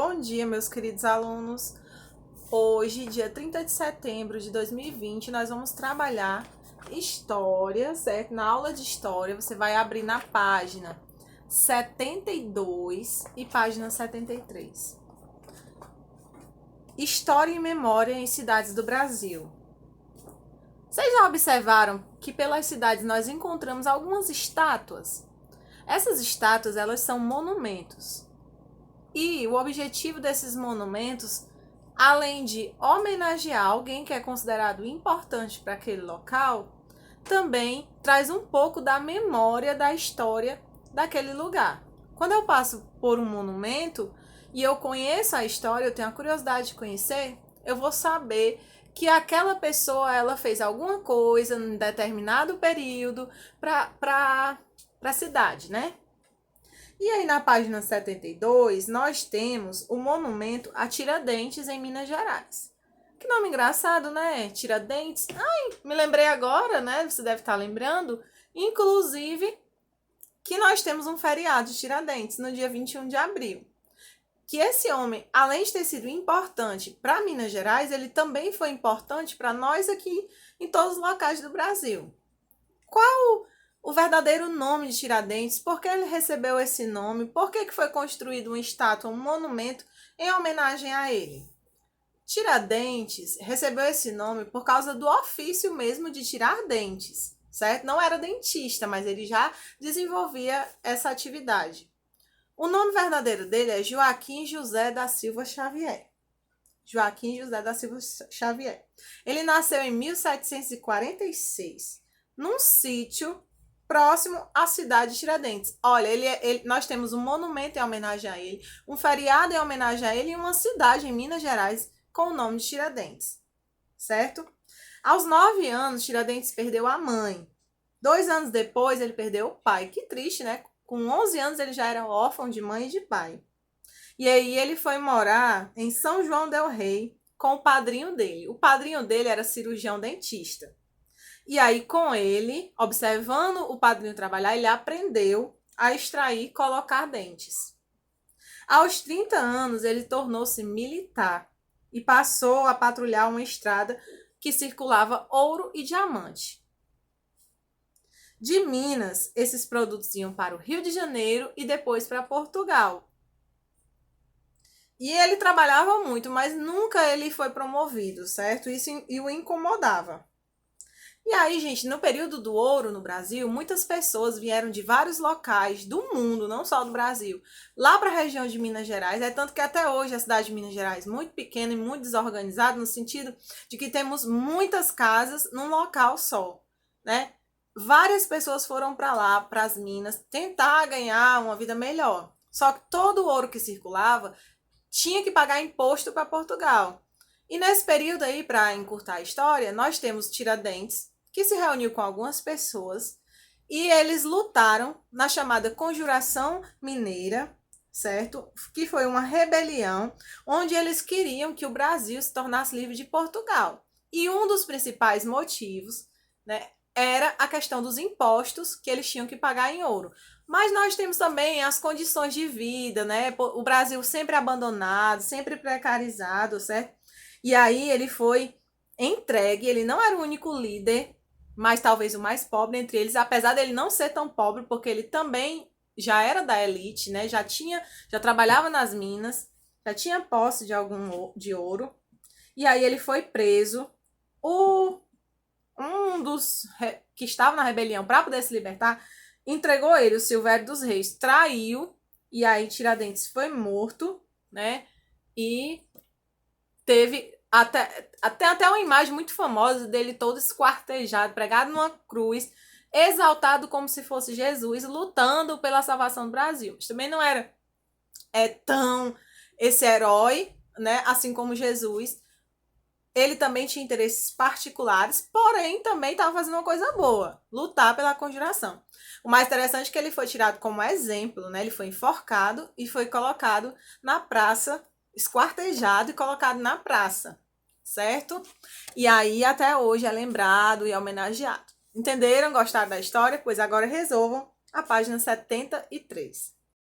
Bom dia, meus queridos alunos. Hoje, dia 30 de setembro de 2020, nós vamos trabalhar história, certo? Na aula de história, você vai abrir na página 72 e página 73. História e memória em cidades do Brasil. Vocês já observaram que pelas cidades nós encontramos algumas estátuas? Essas estátuas, elas são monumentos. E o objetivo desses monumentos, além de homenagear alguém que é considerado importante para aquele local, também traz um pouco da memória da história daquele lugar. Quando eu passo por um monumento e eu conheço a história, eu tenho a curiosidade de conhecer, eu vou saber que aquela pessoa ela fez alguma coisa em determinado período para a cidade, né? E aí na página 72, nós temos o monumento a Tiradentes, em Minas Gerais. Que nome engraçado, né? Tiradentes. Ai, me lembrei agora, né? Você deve estar lembrando. Inclusive, que nós temos um feriado de Tiradentes, no dia 21 de abril. Que esse homem, além de ter sido importante para Minas Gerais, ele também foi importante para nós aqui em todos os locais do Brasil. Qual o verdadeiro nome de Tiradentes? Por que ele recebeu esse nome? Por que foi construído uma estátua, um monumento em homenagem a ele? Tiradentes recebeu esse nome por causa do ofício mesmo de tirar dentes, certo? Não era dentista, mas ele já desenvolvia essa atividade. O nome verdadeiro dele é Joaquim José da Silva Xavier. Joaquim José da Silva Xavier. Ele nasceu em 1746, num sítio próximo à cidade de Tiradentes. Olha, nós temos um monumento em homenagem a ele, um feriado em homenagem a ele e uma cidade em Minas Gerais com o nome de Tiradentes, certo? Aos 9 anos, Tiradentes perdeu a mãe. 2 anos depois, ele perdeu o pai. Que triste, né? Com 11 anos, ele já era órfão de mãe e de pai. E aí ele foi morar em São João del Rei com o padrinho dele. O padrinho dele era cirurgião dentista. E aí, com ele, observando o padrinho trabalhar, ele aprendeu a extrair e colocar dentes. Aos 30 anos, ele tornou-se militar e passou a patrulhar uma estrada que circulava ouro e diamante. De Minas, esses produtos iam para o Rio de Janeiro e depois para Portugal. E ele trabalhava muito, mas nunca ele foi promovido, certo? Isso o incomodava. E aí, gente, no período do ouro no Brasil, muitas pessoas vieram de vários locais do mundo, não só do Brasil, lá para a região de Minas Gerais. É tanto que até hoje a cidade de Minas Gerais é muito pequena e muito desorganizada, no sentido de que temos muitas casas num local só, né? Várias pessoas foram para lá, para as minas, tentar ganhar uma vida melhor. Só que todo o ouro que circulava tinha que pagar imposto para Portugal. E nesse período aí, para encurtar a história, nós temos Tiradentes, que se reuniu com algumas pessoas e eles lutaram na chamada Conjuração Mineira, certo? Que foi uma rebelião onde eles queriam que o Brasil se tornasse livre de Portugal. E um dos principais motivos, né, era a questão dos impostos que eles tinham que pagar em ouro. Mas nós temos também as condições de vida, né? O Brasil sempre abandonado, sempre precarizado, certo? E aí ele foi entregue, ele não era o único líder, mas talvez o mais pobre entre eles, apesar dele não ser tão pobre, porque ele também já era da elite, né? Já trabalhava nas minas, já tinha posse de ouro. E aí ele foi preso. Um dos que estava na rebelião para poder se libertar entregou ele, o Silvério dos Reis, traiu, e aí Tiradentes foi morto, né? E teve até uma imagem muito famosa dele todo esquartejado, pregado numa cruz, exaltado como se fosse Jesus, lutando pela salvação do Brasil. Mas também não era tão esse herói, né? Assim como Jesus. Ele também tinha interesses particulares, porém também estava fazendo uma coisa boa, lutar pela conjuração. O mais interessante é que ele foi tirado como exemplo, né? Ele foi enforcado e foi colocado na praça, esquartejado e colocado na praça, certo? E aí até hoje é lembrado e é homenageado. Entenderam? Gostaram da história? Pois agora resolvam a página 73.